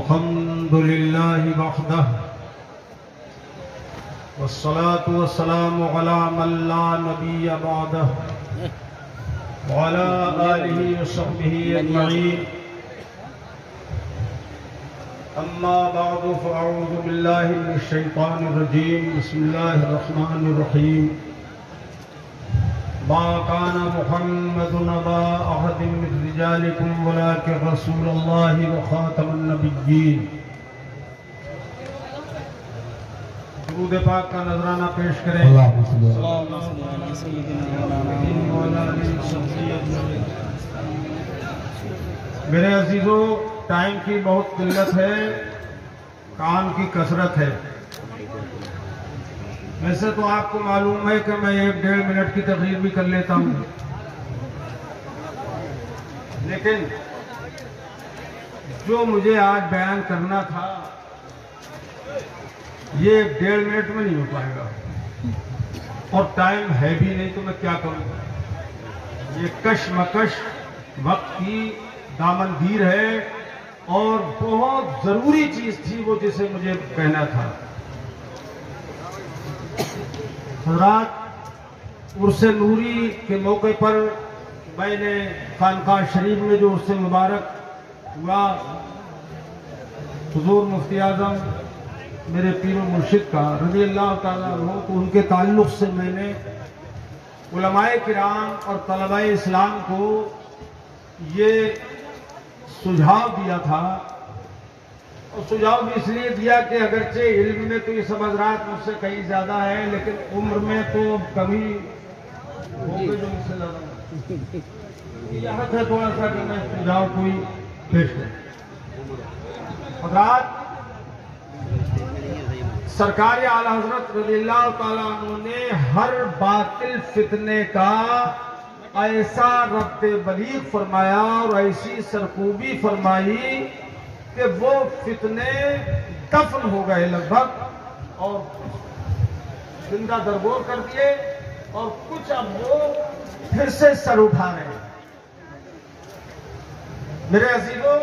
अल्हम्दुलिल्लाहि वहदह वस्सलातु वस्सलामु अला मन ला नबिय्य बअदह व अला आलिहि व सहबिहि अजमईन। अम्मा बअदु फअऊज़ु बिल्लाहि मिनश शैतानिर रजीम। बिस्मिल्लाहिर रहमानिर रहीम। मा कान मुहम्मदुन अबा अहदिन मिन रिजालिकुम वलाकिन रसूलुल्लाहि व खातमुन नबिय्यीन। दुरूद पाक का नजराना पेश करें। मेरे अजीजों, टाइम की बहुत किल्लत है, काम की कसरत है। वैसे तो आपको मालूम है कि मैं 1-1.5 मिनट की तकरीर भी कर लेता हूं, लेकिन जो मुझे आज बयान करना था ये 1.5 मिनट में नहीं हो पाएगा, और टाइम है भी नहीं, तो मैं क्या करूं। ये कशमकश वक्त की दामनगीर है और बहुत जरूरी चीज थी वो, जिसे मुझे कहना था। हज़रात, उर्स नूरी के मौके पर मैंने खानकाह शरीफ में जो उर्स मुबारक हुआ, हुजूर मुफ्ती आज़म मेरे पीर मुर्शिद का रज़ी अल्लाह ताला अन्हु, तो उनके ताल्लुक से मैंने उलमाए किराम और तलबाए इस्लाम को ये सुझाव दिया था। और सुझाव भी इसलिए दिया कि अगरचे इल्म में तो ये सब हज़रात मुझसे कहीं ज्यादा है, लेकिन उम्र में तो कभी होंगे जो मुझसे ज्यादा। यहाँ है थोड़ा सा कि मैं सुझाव कोई पेश करूं। हज़रात, सरकार आला हज़रत रज़ियल्लाहु ताला अन्हु ने हर बातिल फितने का ऐसा रब्ते बलीग फरमाया और ऐसी सरकूबी फरमाई कि वो फितने दफन हो गए लगभग, और जिंदा दरबोर कर दिए, और कुछ अब वो फिर से सर उठा रहे हैं। मेरे अजीजों,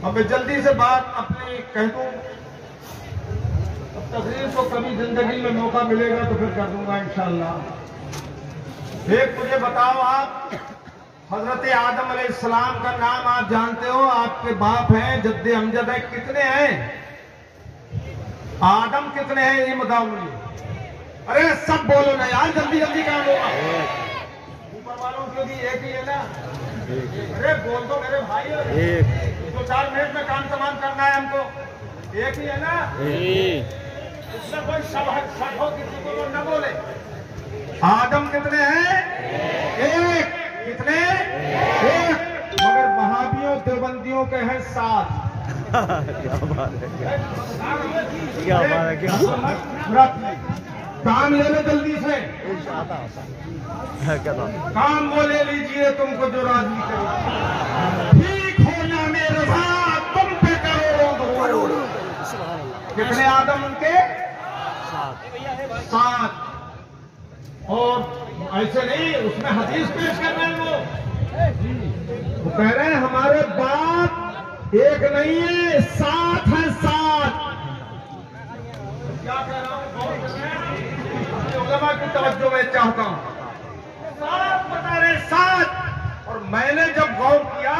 अब मैं जल्दी से बात अपनी कह दूं। तकरीर को कभी जिंदगी में मौका मिलेगा तो फिर कर दूंगा इंशाअल्लाह। एक मुझे बताओ, आप हजरत आदम अलैहिस्सलाम का नाम आप जानते हो, आपके बाप हैं, जद्दे अमजद है, कितने हैं? आदम कितने हैं ये बताओ मुझे। अरे सब बोलो ना यार, जल्दी जल्दी काम होगा। ऊपर वालों के भी एक ही है ना? अरे बोल दो मेरे भाई, तो 4 मिनट में काम तमाम करना है हमको। एक ही है ना? इसमें कोई सब हो, किसी को न बोले। आदम कितने हैं? एक। कितने? एक। मगर वहाबियों देवबंदियों के हैं 7। क्या बात है, क्या बात है, क्या काम ले लो जल्दी से। काम वो ले लीजिए तुमको जो राजी करे। ठीक हो या मेरे साथ, तुम पे करोड़ों। कितने आदम उनके? 7। और ऐसे नहीं, उसमें हदीस पेश कर रहे हैं वो कह रहे हैं हमारे बाप एक नहीं है, 7 है, 7। क्या कह रहा हूं, उलमा की तवज्जो मैं चाहता हूं। 7 बता रहे, 7। और मैंने जब गौर किया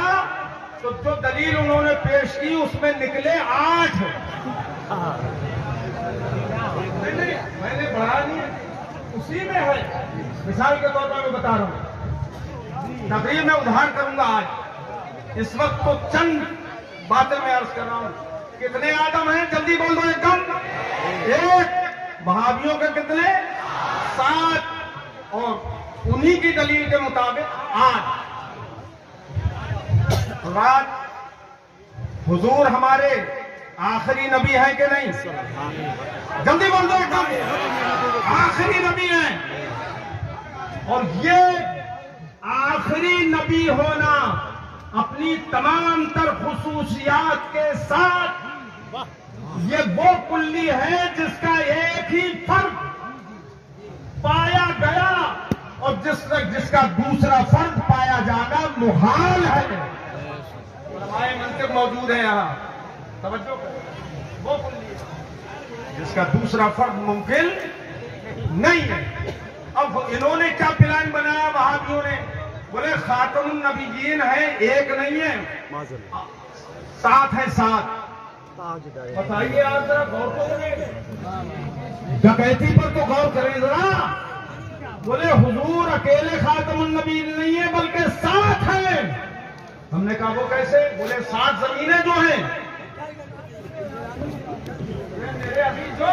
तो जो दलील उन्होंने पेश की उसमें निकले 8। मैंने बढ़ा नहीं, उसी में है। मिसाल के तौर पर मैं बता रहा हूं, तकरीर में उधार करूंगा आज। इस वक्त तो चंद बातें मैं अर्ज कर रहा हूं। कितने आदम हैं जल्दी बोल दो एकदम। 1। वहाबियों के कितने? 7। और उन्हीं की दलील के मुताबिक 8। रात हुजूर हमारे आखिरी नबी है कि नहीं? जल्दी बोल दो एकदम। आखिरी नबी है, और ये आखिरी नबी होना अपनी तमाम तर खुसूसियात के साथ ये वो कुल्ली है जिसका एक ही फर्क पाया गया और जिसका दूसरा फर्क पाया जाना मुहाल है। मंतिक मौजूद है यहाँ। तवज्जो करो, वो कुल्ली जिसका दूसरा फर्द मुमकिन नहीं है। अब इन्होंने क्या प्लान बनाया वहाबियों ने, बोले खातमुन नबीयीन है, एक नहीं है, 7 है, 7। बताइए आप जरा गौर करेंगे, डकैती पर तो गौर करें जरा। बोले हुजूर अकेले खातमुन नबीयीन नहीं है बल्कि 7 है। हमने कहा वो कैसे? बोले 7 जमीनें जो हैं, मेरे अभी जो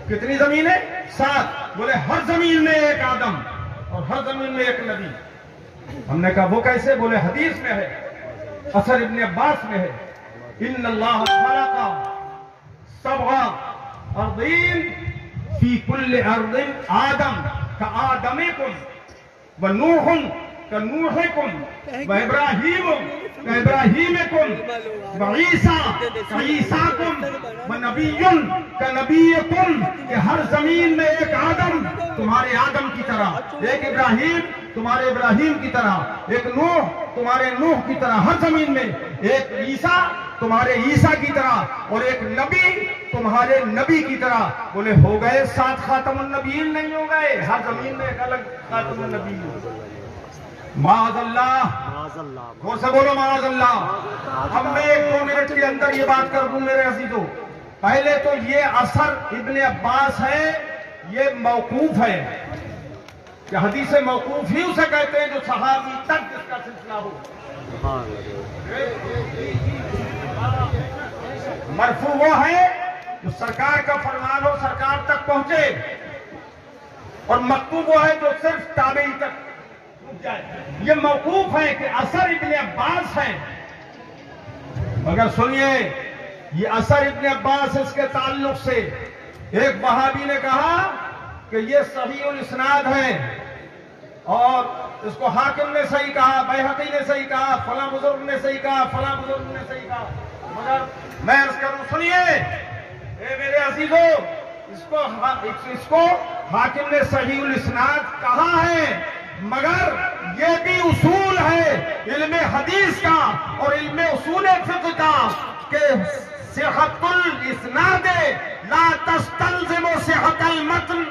कितनी जमीनें? 7। बोले हर जमीन में एक आदम और हर जमीन में एक नबी। हमने कहा वो कैसे? बोले हदीस में है, असर इब्ने अब्बास में है, इन्नल्लाह खलक़ा सबअ अर्दीन फी कुल्ली अर्दिन आदम का आदमिकुम व नूहुन का नूहिकुम व इब्राहीम का इब्राहीमिकुम व ईसा का ईसाकुम व नबियुन का नबियुकुम। कि हर जमीन में एक आदम तुम्हारे आदम की तरह, एक इब्राहीम तुम्हारे इब्राहीम की तरह, एक नूह तुम्हारे नूह की तरह, हर जमीन में एक ईसा तुम्हारे ईसा की तरह और एक नबी तुम्हारे नबी की तरह। बोले हो गए 7 खातमुन नबीयीन नहीं हो गए? हर जमीन में एक अलग खातमुन नबी। माअज़ल्लाह, जोर से बोलो माअज़ल्लाह। अब मैं 1-2 मिनट के अंदर ये बात कर दूं मेरे अज़ीज़ों। पहले तो ये असर इब्ने अब्बास है, ये मौकूफ है। कि हदीस मौकूफ ही उसे कहते हैं जो सहाबी तक जिसका सिलसिला हो। मरफू वो है जो सरकार का फरमान हो, सरकार तक पहुंचे, और मकतूब वो है जो सिर्फ ताबेई तक रुक जाए। ये मौकूफ है कि असर इब्ने अब्बास है। मगर सुनिए, ये असर इब्ने अब्बास इसके ताल्लुक से एक वहाबी ने कहा कि ये सहीहुल इस्नाद है और इसको हाकिम ने सही कहा, बैहक़ी ने सही कहा, फला बुजुर्ग ने सही कहा, फला बुजुर्ग ने सही कहा। मगर मैं अर्ज करूं, सुनिए मेरे अजीजों, इसको हाकिम ने सहीहुल इस्नाद कहा है, मगर ये भी उसूल है इल्मे हदीस का और इल्मे उसूल फिक़्ह का कि सिहतुल इस्नाद ला तस्तलज़िमु सिहतल मतन।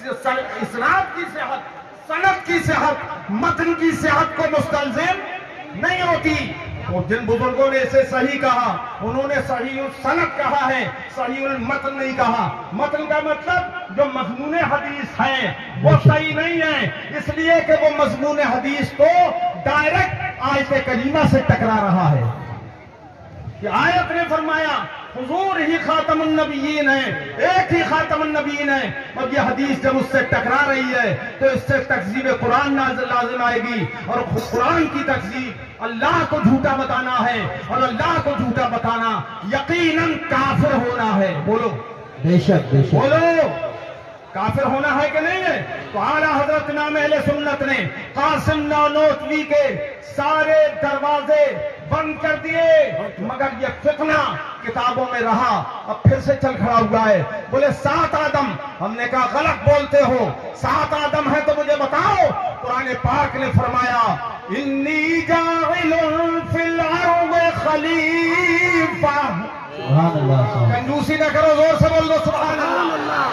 इस्नाद की सेहत, सनद की सेहत, मतन की सेहत को मुस्तलजिम नहीं होती। तो जिन बुजुर्गों ने इसे सही कहा, उन्होंने सही सनद कहा है, सही मतन नहीं कहा। मतन का मतलब जो मज़मून हदीस है वो सही नहीं है, इसलिए कि वो मज़मून हदीस को डायरेक्ट आयत करीमा से टकरा रहा है। कि आयत ने फरमाया हुजूर ही खातमुन नबीयीन है, एक ही खातमुन नबीयीन है, और ये हदीस जब उससे टकरा रही है तो इससे तकज़ीब कुरान लाज़िम आएगी, और कुरान की तकज़ीब अल्लाह को झूठा बताना है, और अल्लाह को झूठा बताना यकीनन काफिर होना है। बोलो बेशक बेशक, बोलो काफिर होना है कि नहीं है? तो आला हजरत इमाम अहले सुन्नत ने कासिम नानोतवी के सारे दरवाजे बंद कर दिए, मगर ये फितना किताबों में रहा। अब फिर से चल खड़ा हुआ है। बोले 7 आदम। हमने कहा गलत बोलते हो, 7 आदम है तो मुझे बताओ। कुरान पाक ने फरमाया इन्नी जाइलुन फिल अर्ज़ि खलीफा। कंजूसी न करो, जोर से बोल दो सुभान अल्लाह।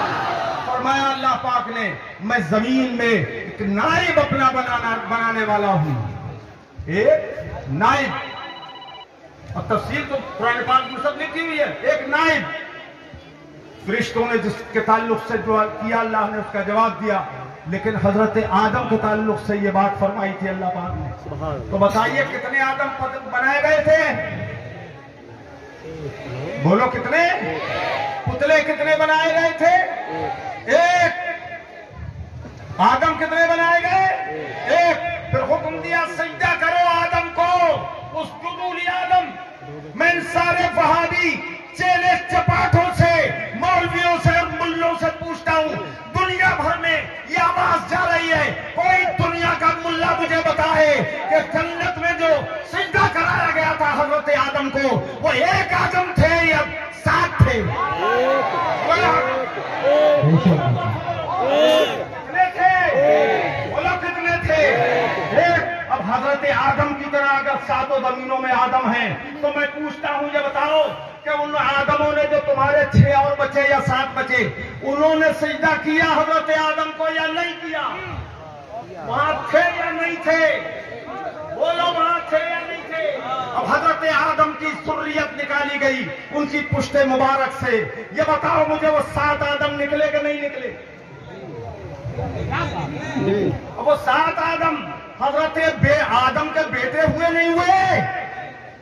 फरमाया अल्लाह पाक ने मैं जमीन में एक नाइब अपना बनाने वाला हूं, एक नाइब। और तफसील तो कुरान पाक में सब लिखी हुई है। एक नाइब, फरिश्तों ने जिसके ताल्लुक से जो किया अल्लाह ने उसका जवाब दिया, लेकिन हजरत आदम के ताल्लुक से ये बात फरमाई थी अल्लाह पाक ने। तो बताइए कितने आदम बनाए गए थे? बोलो कितने? पुतले कितने बनाए गए थे? एक। आदम कितने बनाए गए? एक। फिर हुक्म दिया सजदा करो आदम को, उस जुदूल आदम। मैं इन सारे वहाबी चेले चपाटों से, मौलवियों से और मुल्लों से पूछता हूं, दुनिया भर में ये आवाज जा रही है, कोई दुनिया का मुल्ला मुझे बताए कि जन्नत में जो सजदा कराया गया था हजरत आदम को, वो एक आदम थे या 7 थे? कितने थे? बोलो कितने थे? एक। अब हजरत आदम की की तरह अगर सातों जमीनों में आदम हैं, तो मैं पूछता हूं, ये बताओ कि उन आदमों ने जो तुम्हारे 6 और बचे या 7 बचे, उन्होंने सजदा किया हजरत आदम को या नहीं किया? वहां थे या नहीं थे? बोलो, वहां थे या नहीं थे? अब हजरत आदम की सुर्रियत निकाली गई उनकी पुश्ते मुबारक से। ये बताओ मुझे, वो 7 आदम निकले कि नहीं निकले? अब वो 7 आदम हजरत आदम के बेटे हुए नहीं हुए?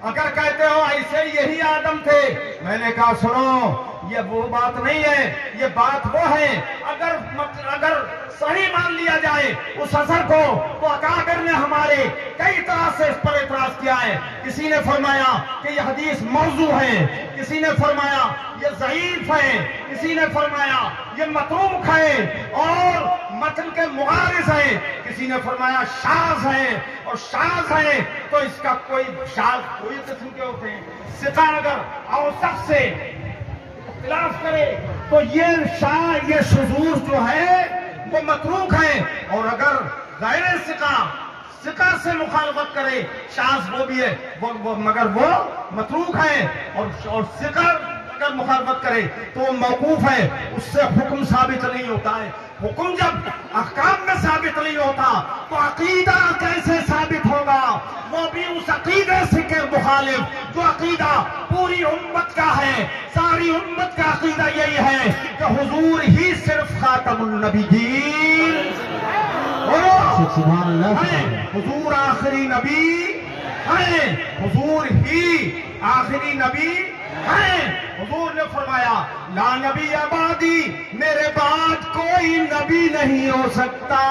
अगर कहते हो ऐसे यही आदम थे, मैंने कहा सुनो, ये वो बात नहीं है, ये बात वो है। अगर सही मान लिया जाए उस असर को, तो अकाबिर ने हमारे कई तरह से इस पर एतराज किया है। किसी ने फरमाया कि ये हदीस मौजू है, किसी ने फरमाया ये ज़ईफ है, किसी ने फरमाया ये मतरूक है और मतन के मुआरिज है, किसी ने फरमाया शाज़ है, और शाज़ है तो इसका कोई शाज़ कोई किस्म के होते हैं। सिका अगर औसत से इख्तिलाफ करे तो ये शुज़ूज़ जो है वो मतरूक है, और अगर गैर सिका से मुखालफत करे, शाज़ वो भी है मगर वो मतरूक है, और सिका अगर मुखालफत करे तो वो मौकूफ है, उससे हुक्म साबित नहीं होता है। हुक्म जब अहकाम में साबित नहीं होता तो अकीदा कैसे साबित होगा? वो भी उस अकीदे से के मुखालिफ जो अकीदा पूरी उम्मत का है। सारी उम्मत का अकीदा यही है कि हुजूर ही सिर्फ खातमुन नबीय्यीन, हुजूर आखिरी नबी है, हुजूर ही आखिरी नबी है। हुजूर ने फरमाया ला नबी अबादी, मेरे बाद कोई नबी नहीं हो सकता।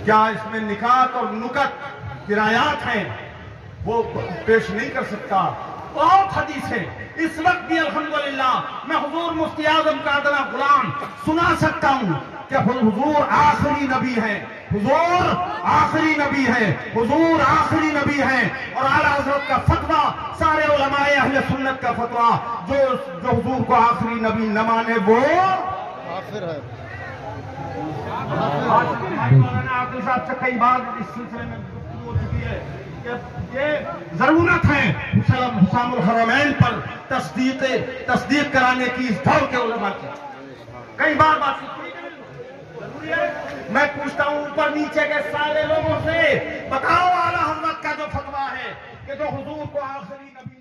क्या इसमें निकात और नुकत किरायात हैं, वो पेश नहीं कर सकता। बहुत हदीस है। इस वक्त भी अल्हम्दुलिल्लाह मैं हुजूर मुफ्ती आजम का अदना गुलाम सुना सकता हूं कि हुजूर आखिरी नबी है, हुजूर आखिरी नबी है, हुजूर आखिरी नबी है। और आला हज़रत का फतवा, सारे उलमाए अहले सुन्नत का फतवा, जो हुजूर को आखिरी नबी न माने वो काफिर है। मौलाना आकिल साहब से कई बार इस सिलसिले में गुफ्तगू हो चुकी है कि ये जरूरत है हुसामुल हरमैन पर तस्दीक कराने की इस दौर के उलमा की। कई बार बात जरूरी है। मैं पूछता हूं ऊपर नीचे के सारे लोगों से, बताओ आला हज़रत का जो फतवा है कि जो हुजूर को आखिरी नबी